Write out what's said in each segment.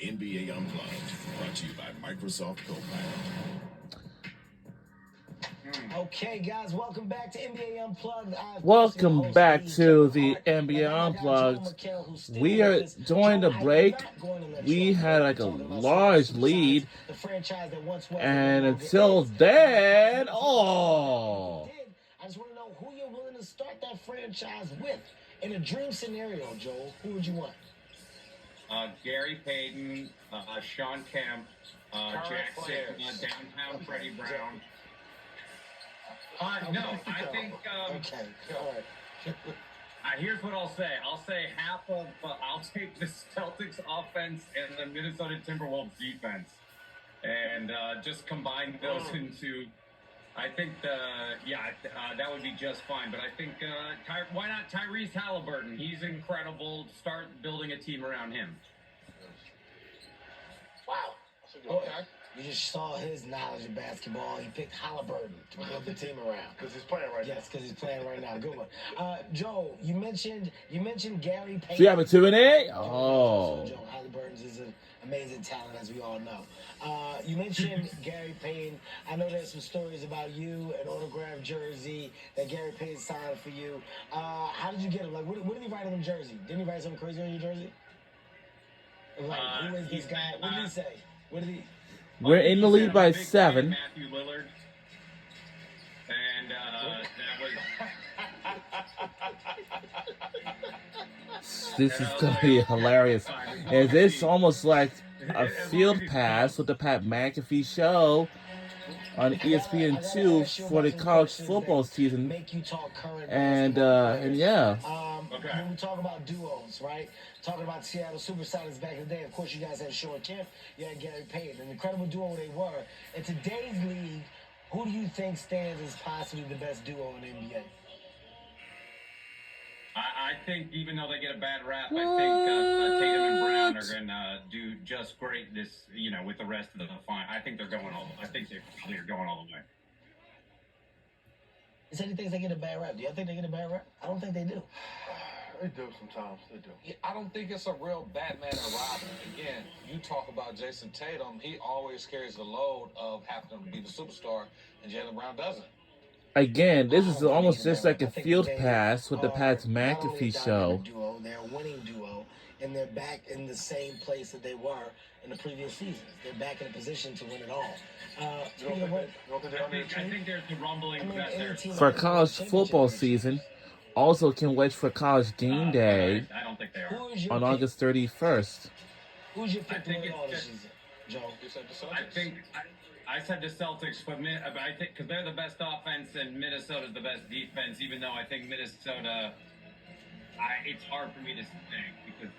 NBA Unplugged, brought to you by Microsoft Copilot. Okay, guys, welcome back to NBA Unplugged. Welcome back to the NBA Unplugged. We are during the break. We had like a large lead, and until then, I just want to know who you're willing to start that franchise with. In a dream scenario, Joel, who would you want? Gary Payton, Sean Kemp, Jackson, downtown Freddie Brown. No, I think. Okay, all right. Here's what I'll say. I'll say half of. I'll take the Celtics offense and the Minnesota Timberwolves defense, and just combine those into. I think that would be just fine. But I think why not Tyrese Halliburton? He's incredible. Start building a team around him. Wow. Okay. You just saw his knowledge of basketball. He picked Halliburton to build the team around. Because he's playing right now. Yes, because he's playing right now. Good one. Joe, you mentioned Gary Payton. free opportunity. Joe Halliburton is an amazing talent, as we all know. You mentioned Gary Payton. I know there's some stories about you, an autographed jersey that Gary Payton signed for you. How did you get him? Like, what did he write on the jersey? Didn't he write something crazy on your jersey? Like, who is this guy? What did he say? What did he? We're in the lead by 7. Matthew Lillard. And This is going to be hilarious. Is this almost like a field pass with the Pat McAfee show on ESPN2 for the college football season? And yeah. When we talk about duos, right? Talking about Seattle Supersonics back in the day, of course, you guys had Sean Kemp, you had Gary Payton, an incredible duo they were. In today's league, who do you think stands as possibly the best duo in the NBA? I think even though they get a bad rap, I think Tatum and Brown are going to do just great this, with the rest of the fine. I think they're going I think they probably are going all the way. He said he thinks they get a bad rap. Do you think they get a bad rap? I don't think they do. They do sometimes. They do. Yeah, I don't think it's a real Batman and Robin. Again, you talk about Jason Tatum. He always carries the load of having to be the superstar, and Jaylen Brown doesn't. Again, this is almost just like a field pass with the Pat McAfee show. Duo, they're a winning duo, and they're back in the same place that they were in the previous seasons. They're back in a position to win it all. I think there's the rumbling for a college football season. Also can wait for college game day I don't think they are. on August 31st. Who's your pick to win all this season, Joe? You said the Celtics. I said the Celtics, but I think because they're the best offense and Minnesota's the best defense. Even though I think Minnesota, it's hard for me to think because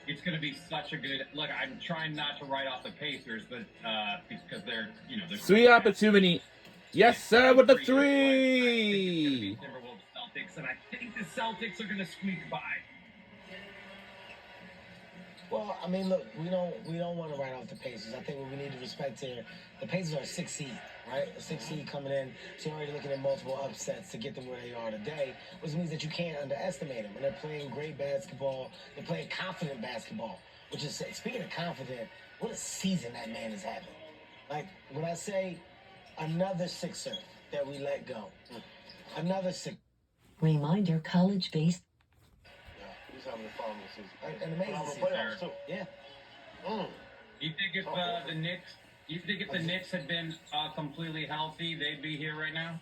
it's going to be such a good look. I'm trying not to write off the Pacers, but because they're 3 opportunity. Yes, sir, with the 3. Timberwolves, Celtics, and I think the Celtics are going to squeak by. Well, I mean, look, we don't want to write off the Pacers. I think what we need to respect here, the Pacers are a 6 seed, right? A 6 seed coming in, so you're already looking at multiple upsets to get them where they are today, which means that you can't underestimate them. And they're playing great basketball. They're playing confident basketball, which is, speaking of confident, what a season that man is having. Like, when I say another Sixer that we let go, another Sixer. Reminder, college-based. He's having a phenomenal season. An amazing season. Playoffs too. Yeah. You think if the Knicks had been completely healthy, they'd be here right now?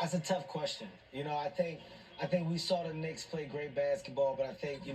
That's a tough question. I think we saw the Knicks play great basketball, but I think it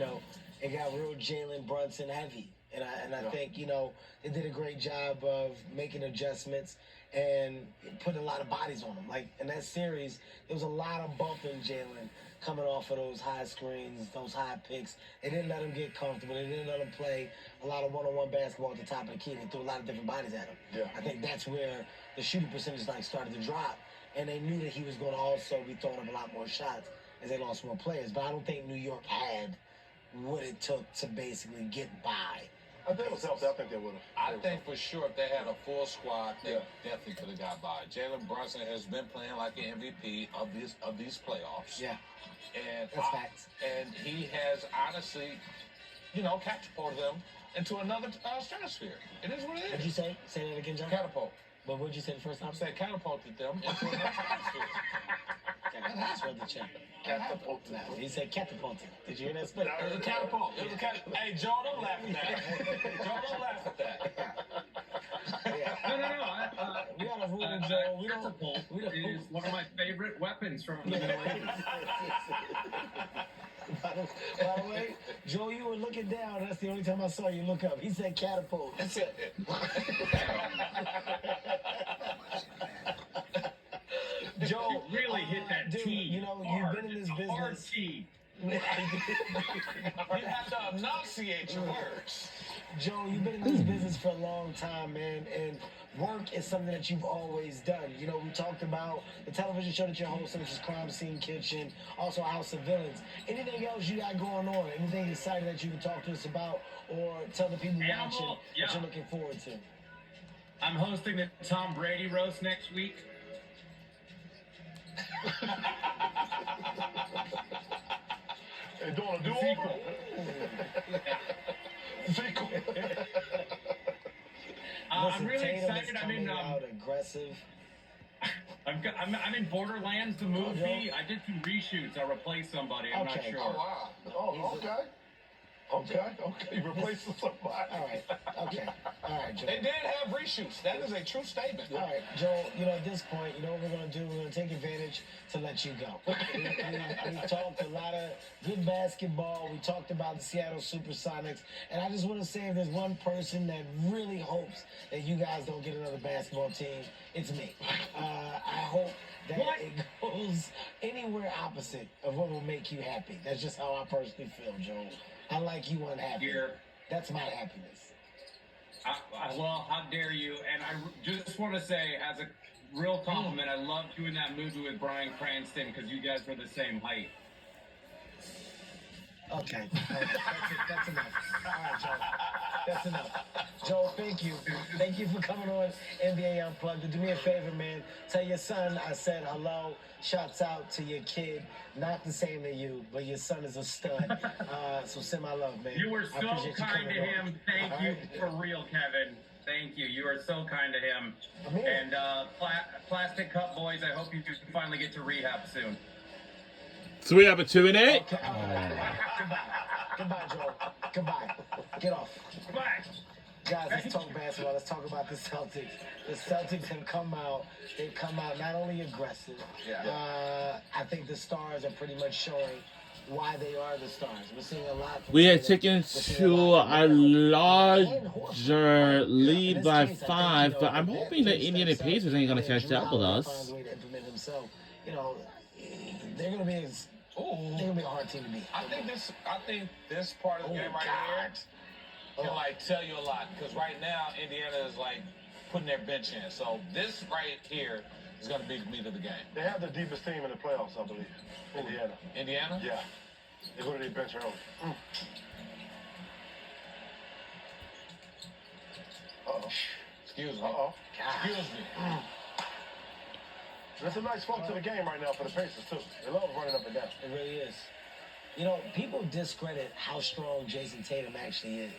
got real Jalen Brunson heavy, and I think they did a great job of making adjustments and putting a lot of bodies on them. Like in that series, there was a lot of bumping Jalen coming off of those high screens, those high picks. They didn't let him get comfortable. They didn't let him play a lot of one-on-one basketball at the top of the key. They threw a lot of different bodies at him. Yeah. I think that's where the shooting percentage started to drop, and they knew that he was going to also be throwing up a lot more shots as they lost more players. But I don't think New York had what it took to basically get by If they was healthy, I think they would have. I think for sure if they had a full squad, they Yeah. definitely could have got by. Jalen Brunson has been playing like an MVP of these playoffs. Yeah, And that's facts. and he has honestly, catapulted them into another stratosphere. It is what it What'd you is. say? Say that again, John. Catapult. But what'd you say the first time? I'm saying catapulted them into another stratosphere. That's what the check. Catapulted. No, he said catapulted. Did you hear that split? It was a catapult. It was a catapult. Hey, Joe, don't laugh at that. Joe, don't laugh at that. Yeah. No. We got a rule, Joe. We don't. Catapult We don't. is one of my favorite weapons from the Middle Ages. By the way, Joe, you were looking down. That's the only time I saw you look up. He said catapult. That's it. Joe, You really hit that dude, T. you know, hard. you've been in this It's a hard business. T. You have to enunciate your words. Joe, you've been in this business for a long time, man, and work is something that you've always done. You know, we talked about the television show that you're hosting, which is Crime Scene Kitchen, also House of Villains. Anything else you got going on? Anything exciting that you can talk to us about or tell the people Animal, watching yeah. that you're looking forward to? I'm hosting the Tom Brady roast next week. Hey, doing a do-over? Sequel. I'm really Tatum is excited. I'm in. coming out aggressive. I'm in Borderlands, the movie. I did some reshoots. I replaced somebody. I'm not Okay. sure. Oh, wow. Oh, okay. Okay. You replacing somebody. All right. Okay. All right, Joe. They did have reshoots. That is a true statement. All right, Joe, you know, at this point, you know what we're going to do? We're going to take advantage to let you go. We talked a lot of good basketball. We talked about the Seattle Supersonics. And I just want to say if there's one person that really hopes that you guys don't get another basketball team, it's me. I hope that What? it goes anywhere opposite of what will make you happy. That's just how I personally feel, Joe. I like you unhappy. Here. That's my happiness. Well, how dare you? And I just want to say, as a real compliment, I loved doing that movie with Bryan Cranston because you guys were the same height. Okay. All right. That's enough. All right, Joe. That's enough. Joe, thank you. Thank you for coming on NBA Unplugged. Do me a favor, man. Tell your son I said hello. Shouts out to your kid. Not the same to you, but your son is a stud. So send my love, man. You were I so appreciate you kind to coming on. him. Thank All you right? for real, Kevin. Thank you. You are so kind to him. I'm here. And Plastic Cup Boys, I hope you finally get to rehab soon. 3 opportunity. Okay. Goodbye. Goodbye, Joe. Goodbye. Get off. Bye. Guys, let's talk basketball. Let's talk about the Celtics. The Celtics have come out. They've come out not only aggressive. I think the stars are pretty much showing why they are the stars. We're seeing a lot. From We had Tatum. taken We're seeing to lot from a Brown. And Horford. larger lead In by this case, I think, 5, you know, but I'm if that hoping the team Indiana steps up Pacers ain't gonna and catch Drew up with Holiday us. finds a way to implement himself, you know, they're gonna be a hard team to beat. I think this part of the game right here can tell you a lot because right now Indiana is putting their bench in. So this right here is going to be the meat of the game. They have the deepest team in the playoffs, I believe. Indiana. Indiana? Yeah. They go to their bench early. Uh-oh. Excuse me. Uh-oh. Excuse me. That's a nice flow to the game right now for the Pacers, too. They love running up and down. It really is. You know, people discredit how strong Jason Tatum actually is.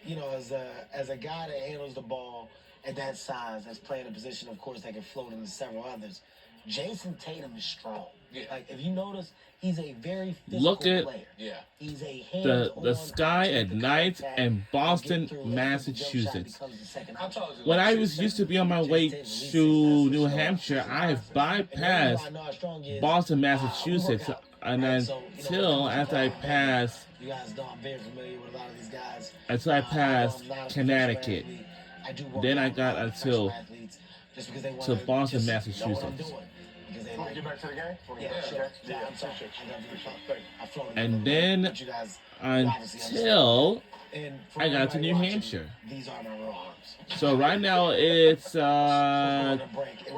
You know, as a guy that handles the ball at that size, that's playing a position, of course, that can float into several others. Jason Tatum is strong. Yeah. Like, if you notice, he's a very physical Look at player. Yeah. He's a The hands-on, sky take at the night contact, in get Boston, through, and the jump shot Massachusetts. becomes the second I option. told you. When I last was season- used to be on my way to New Hampshire, I have bypassed Boston, Massachusetts, and until after I passed, You guys know I'm very familiar with a lot of these guys. until I passed I'm not a professional Connecticut, athlete. I do work then I out with got a lot of professional until athletes just because they to wanna Boston, just know what I'm Massachusetts. doing. because they Want like. to get back to the game? Want to Yeah, get back to the sure. game? Yeah, I'm sorry. Appreciate you. I love you. Appreciate you. Thank you. I've flown And another then way, but you guys obviously understand. until And for I got to everybody New watching, Hampshire. These are my real arms. So right now it's On a break. And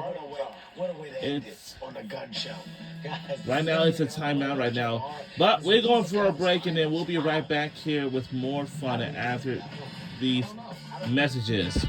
what a way to end it's- it on a gun show. Guys, right now it's a timeout right now. But we're going for a break and then we'll be right back here with more fun after these messages.